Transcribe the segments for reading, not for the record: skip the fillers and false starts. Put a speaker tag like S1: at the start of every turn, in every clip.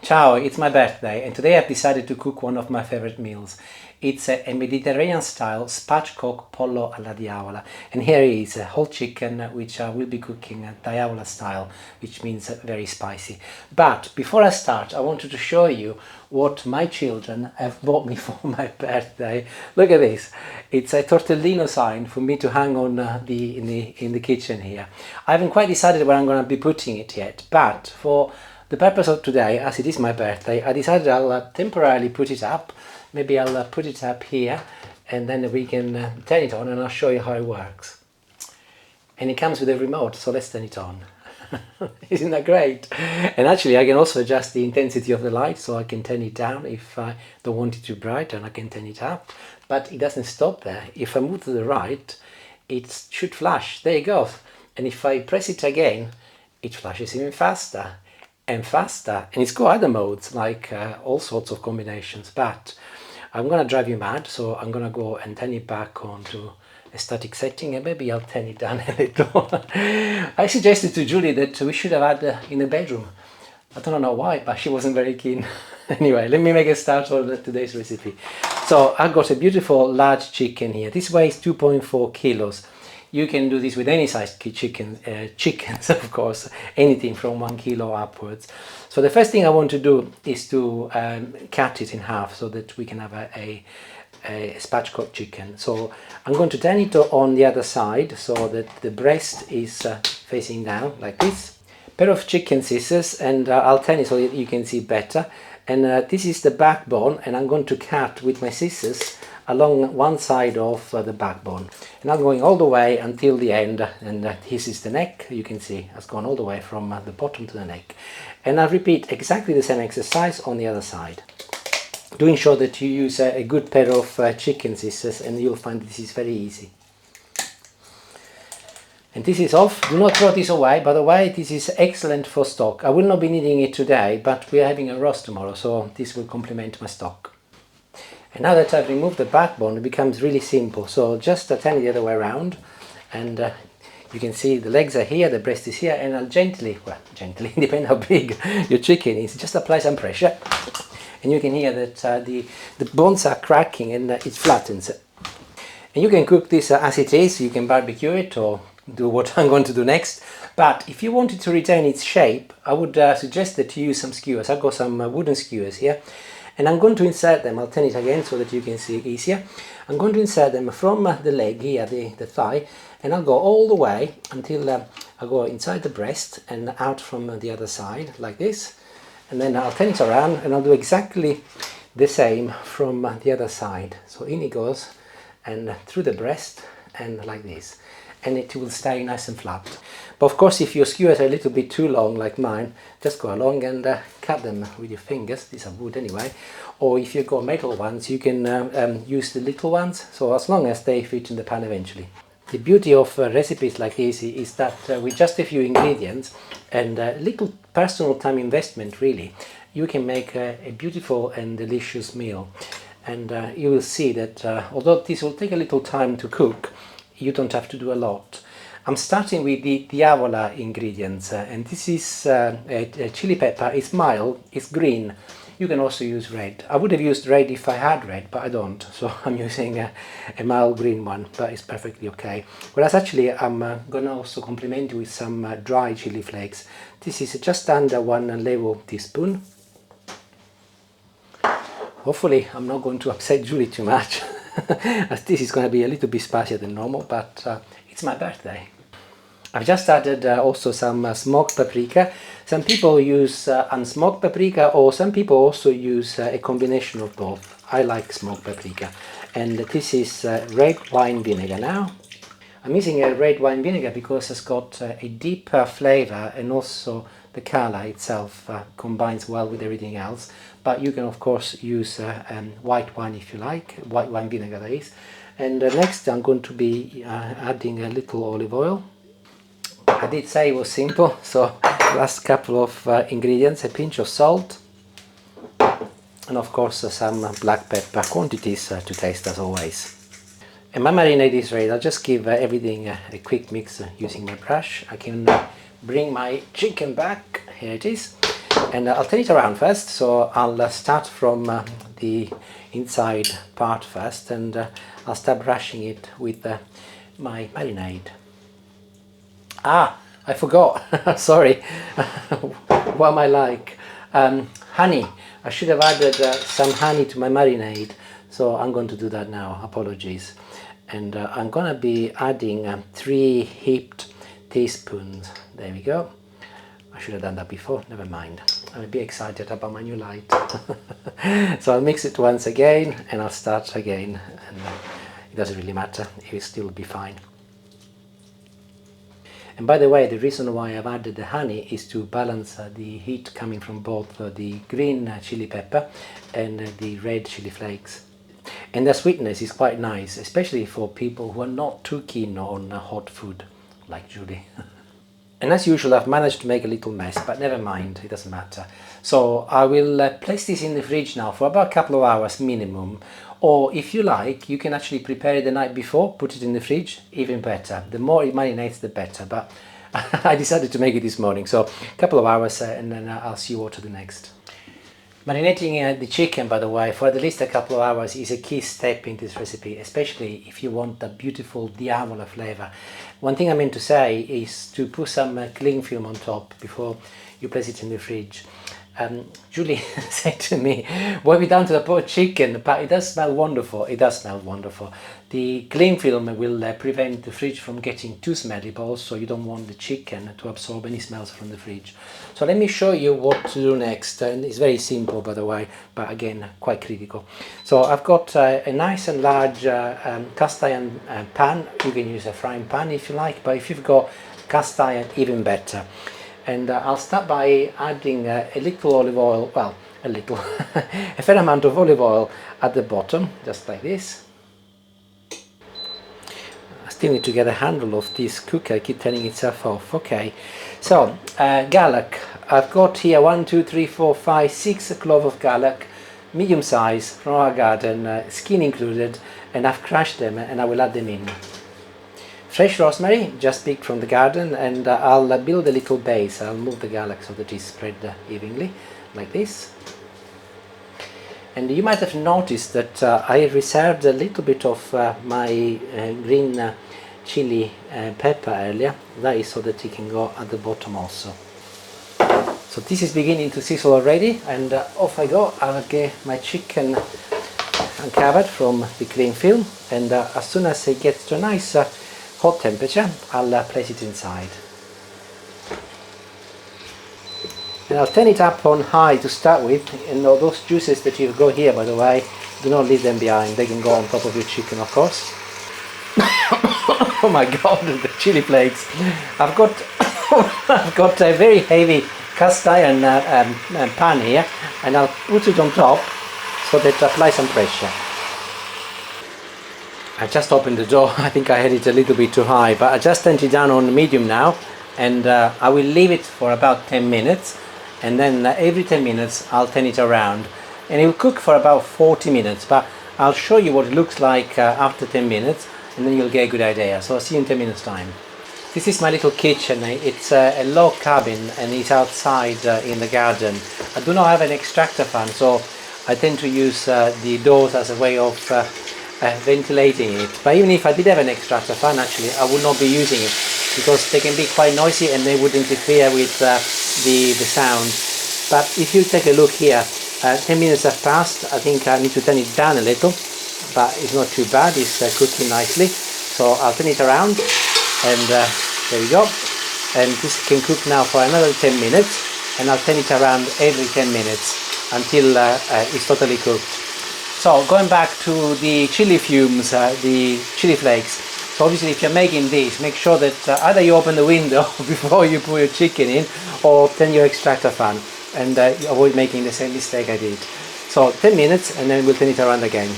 S1: Ciao, it's my birthday and today I've decided to cook one of my favorite meals. It's a Mediterranean style spatchcock pollo alla diavola, and here is a whole chicken which I will be cooking diavola style, which means very spicy. But before I start, I wanted to show you what my children have bought me for my birthday. Look at this. It's a Tortellino sign for me to hang on in the kitchen here. I haven't quite decided where I'm going to be putting it yet, but for the purpose of today, as it is my birthday, I decided I'll temporarily put it up. Maybe I'll put it up here and then we can turn it on and I'll show you how it works. And it comes with a remote, so let's turn it on. Isn't that great? And actually I can also adjust the intensity of the light, so I can turn it down if I don't want it too bright, and I can turn it up. But it doesn't stop there. If I move to the right, it should flash. There it goes. And if I press it again, it flashes even faster and faster, and it's got other modes like all sorts of combinations, but I'm gonna drive you mad, so I'm gonna go and turn it back on to a static setting, and maybe I'll turn it down a little. I suggested to Julie that we should have had in the bedroom. I don't know why, but she wasn't very keen. Anyway, let me make a start on today's recipe. So I've got a beautiful large chicken here. This weighs 2.4 kilos. You can do this with any size chickens, of course, anything from 1 kilo upwards. So the first thing I want to do is to cut it in half so that we can have a spatchcock chicken. So I'm going to turn it on the other side so that the breast is facing down like this. Pair of chicken scissors, and I'll turn it so that you can see better. And this is the backbone, and I'm going to cut with my scissors along one side of the backbone, and I'm going all the way until the end, and this is the neck. You can see it's gone all the way from the bottom to the neck, and I'll repeat exactly the same exercise on the other side. Do ensure that you use a good pair of chicken scissors, and you'll find this is very easy. And this is off. Do not throw this away. By the way, this is excellent for stock. I will not be needing it today, but we are having a roast tomorrow, so this will complement my stock. And now that I've removed the backbone, it becomes really simple. So just turn it the other way around, and you can see the legs are here, the breast is here, and I'll gently, depending how big your chicken is, just apply some pressure, and you can hear that the bones are cracking, and it flattens. And you can cook this as it is. You can barbecue it or do what I'm going to do next. But if you wanted to retain its shape, I would suggest that you use some skewers. I've got some wooden skewers here. And I'm going to insert them. I'll turn it again so that you can see it easier. I'm going to insert them from the leg here, the thigh, and I'll go all the way until I go inside the breast and out from the other side, like this. And then I'll turn it around and I'll do exactly the same from the other side. So in it goes, and through the breast, and like this. And it will stay nice and flat. But of course, if your skewers are a little bit too long like mine, just go along and cut them with your fingers. These are wood anyway. Or if you've got metal ones, you can use the little ones, so as long as they fit in the pan eventually. The beauty of recipes like this is that with just a few ingredients and a little personal time investment, really, you can make a beautiful and delicious meal. And you will see that although this will take a little time to cook, you don't have to do a lot. I'm starting with the diavola ingredients, and this is a chili pepper. It's mild, it's green. You can also use red. I would have used red if I had red, but I don't, so I'm using a mild green one, but it's perfectly okay. Whereas actually I'm gonna also complement with some dry chili flakes. This is just under 1 level teaspoon. Hopefully I'm not going to upset Julie too much, as this is going to be a little bit spicier than normal, but it's my birthday. I've just added also some smoked paprika. Some people use unsmoked paprika, or some people also use a combination of both. I like smoked paprika. And this is red wine vinegar now. I'm using a red wine vinegar because it's got a deeper flavor, and also the color itself combines well with everything else. But you can of course use white wine if you like, white wine vinegar that is. And next I'm going to be adding a little olive oil. I did say it was simple, so last couple of ingredients, a pinch of salt, and of course some black pepper, quantities to taste as always. And my marinade is ready. I'll just give everything a quick mix using my brush. I can bring my chicken back, here it is. And I'll turn it around first, so I'll start from the inside part first, and I'll start brushing it with my marinade. Ah, I forgot. Sorry. What am I like? Honey. I should have added some honey to my marinade, so I'm going to do that now. Apologies. And I'm going to be adding 3 heaped teaspoons. There we go. I should have done that before, never mind. I'm a bit excited about my new light. So I'll mix it once again and I'll start again, and it doesn't really matter, it will still be fine. And by the way, the reason why I've added the honey is to balance the heat coming from both the green chili pepper and the red chili flakes. And the sweetness is quite nice, especially for people who are not too keen on hot food, like Julie. And as usual, I've managed to make a little mess, but never mind, it doesn't matter. So I will place this in the fridge now for about a couple of hours minimum. Or if you like, you can actually prepare it the night before, put it in the fridge, even better. The more it marinates, the better. But I decided to make it this morning, so a couple of hours and then I'll see what to do next. Marinating the chicken, by the way, for at least a couple of hours is a key step in this recipe, especially if you want a beautiful diavola flavor. One thing I meant to say is to put some cling film on top before you place it in the fridge. Julie said to me, "What have you done to the poor chicken?" But it does smell wonderful. It does smell wonderful. The cling film will prevent the fridge from getting too smelly, but also you don't want the chicken to absorb any smells from the fridge. So let me show you what to do next. And it's very simple, by the way, but again, quite critical. So I've got a nice and large cast iron pan. You can use a frying pan if you like, but if you've got cast iron, even better. And I'll start by adding a little olive oil, well, a little, a fair amount of olive oil at the bottom, just like this. I still need to get a handle of this cooker, I keep turning itself off. Okay, so garlic. I've got here 1, 2, 3, 4, 5, 6 cloves of garlic, medium size, from our garden, skin included, and I've crushed them and I will add them in. Fresh rosemary, just picked from the garden, and I'll build a little base. I'll move the garlic so that it's spread evenly, like this. And you might have noticed that I reserved a little bit of my green chili pepper earlier. That is so that it can go at the bottom also. So this is beginning to sizzle already, and off I go. I'll get my chicken uncovered from the cling film, and as soon as it gets to a nice hot temperature, I'll place it inside. And I'll turn it up on high to start with, and all those juices that you've got here, by the way, do not leave them behind. They can go on top of your chicken, of course. Oh my god, the chili flakes. I've got a very heavy cast iron pan here, and I'll put it on top so that it applies some pressure. I just opened the door. I think I had it a little bit too high, but I just turned it down on medium now, and I will leave it for about 10 minutes, and then every 10 minutes I'll turn it around, and it will cook for about 40 minutes, but I'll show you what it looks like after 10 minutes, and then you'll get a good idea. So I'll see you in 10 minutes time. This is my little kitchen. It's a log cabin and it's outside in the garden. I do not have an extractor fan, so I tend to use the doors as a way of ventilating it. But even if I did have an extractor fan, actually I would not be using it because they can be quite noisy and they would interfere with the sound. But if you take a look here, 10 minutes have passed. I think I need to turn it down a little, but it's not too bad. It's cooking nicely, so I'll turn it around, and there we go. And this can cook now for another 10 minutes, and I'll turn it around every 10 minutes until it's totally cooked. So going back to the chili fumes, the chili flakes. So obviously if you're making this, make sure that either you open the window before you put your chicken in, or turn your extractor fan, and avoid making the same mistake I did. So 10 minutes, and then we'll turn it around again.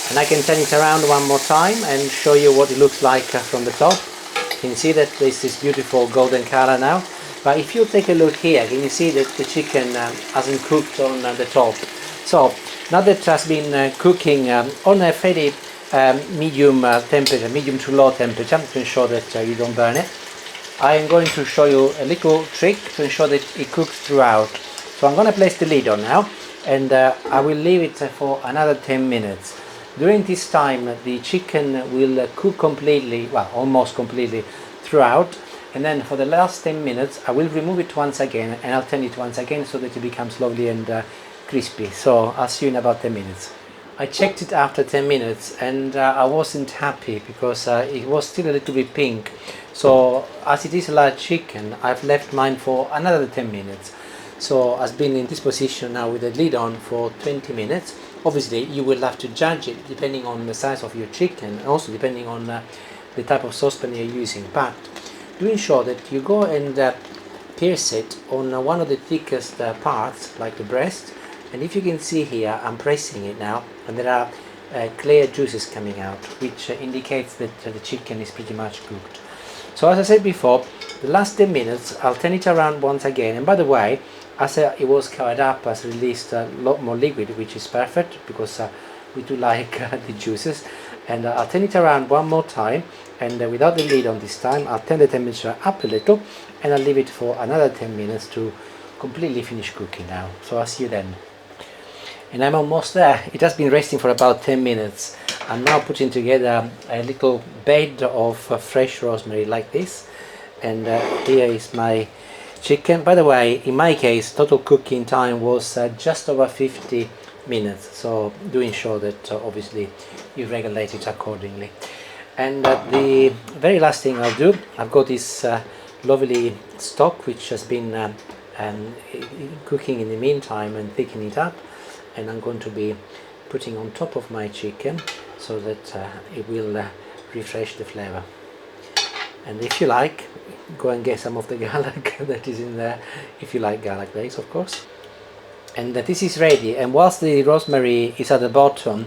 S1: And I can turn it around one more time and show you what it looks like from the top. You can see that there's this beautiful golden color now. But if you take a look here, can you see that the chicken hasn't cooked on the top? So now that it has been cooking on a fairly medium temperature, medium to low temperature, to ensure that you don't burn it, I am going to show you a little trick to ensure that it cooks throughout. So I'm going to place the lid on now, and I will leave it for another 10 minutes. During this time the chicken will cook completely, well, almost completely throughout, and then for the last 10 minutes I will remove it once again and I'll turn it once again so that it becomes lovely and crispy. So I'll see you in about 10 minutes. I checked it after 10 minutes and I wasn't happy because it was still a little bit pink. So as it is a large chicken, I've left mine for another 10 minutes. So I've been in this position now with the lid on for 20 minutes. Obviously you will have to judge it depending on the size of your chicken and also depending on the type of saucepan you're using, but do ensure that you go and pierce it on one of the thickest parts, like the breast. And if you can see here, I'm pressing it now and there are clear juices coming out, which indicates that the chicken is pretty much cooked. So as I said before, the last 10 minutes I'll turn it around once again, and by the way, as it was covered up, has released a lot more liquid, which is perfect because we do like the juices. And I'll turn it around one more time, and without the lid on this time, I'll turn the temperature up a little and I'll leave it for another 10 minutes to completely finish cooking now. So I'll see you then. And I'm almost there. It has been resting for about 10 minutes. I'm now putting together a little bed of fresh rosemary like this, and here is my chicken. By the way, in my case, total cooking time was just over 50 minutes, so do ensure that obviously you regulate it accordingly. And the very last thing I'll do, I've got this lovely stock which has been cooking in the meantime and thickening it up, and I'm going to be putting on top of my chicken so that it will refresh the flavor. And if you like, go and get some of the garlic that is in there, if you like garlic base, of course. And this is ready, and whilst the rosemary is at the bottom,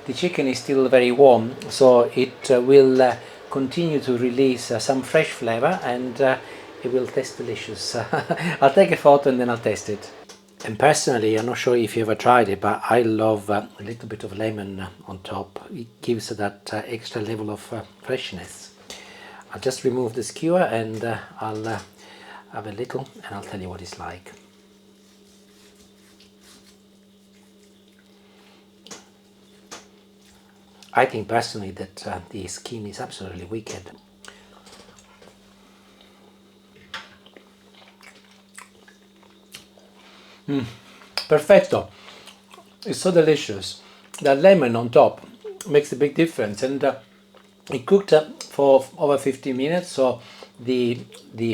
S1: the chicken is still very warm, so it will continue to release some fresh flavor, and it will taste delicious. I'll take a photo and then I'll taste it. And personally, I'm not sure if you ever tried it, but I love a little bit of lemon on top. It gives that extra level of freshness. I'll just remove the skewer and I'll have a little and I'll tell you what it's like. I think personally that the skin is absolutely wicked. Perfetto. It's so delicious. That lemon on top makes a big difference, and it cooked for over 15 minutes, so the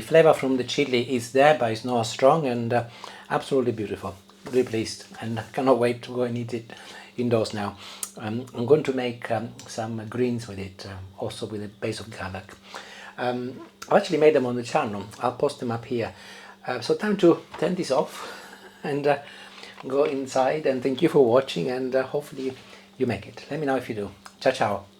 S1: flavor from the chili is there, but it's not strong, and absolutely beautiful. Really pleased, and I cannot wait to go and eat it indoors now. I'm going to make some greens with it, also with a base of garlic. I've actually made them on the channel. I'll post them up here. So time to turn this off and go inside, and thank you for watching, and hopefully you make it. Let me know if you do. Ciao ciao.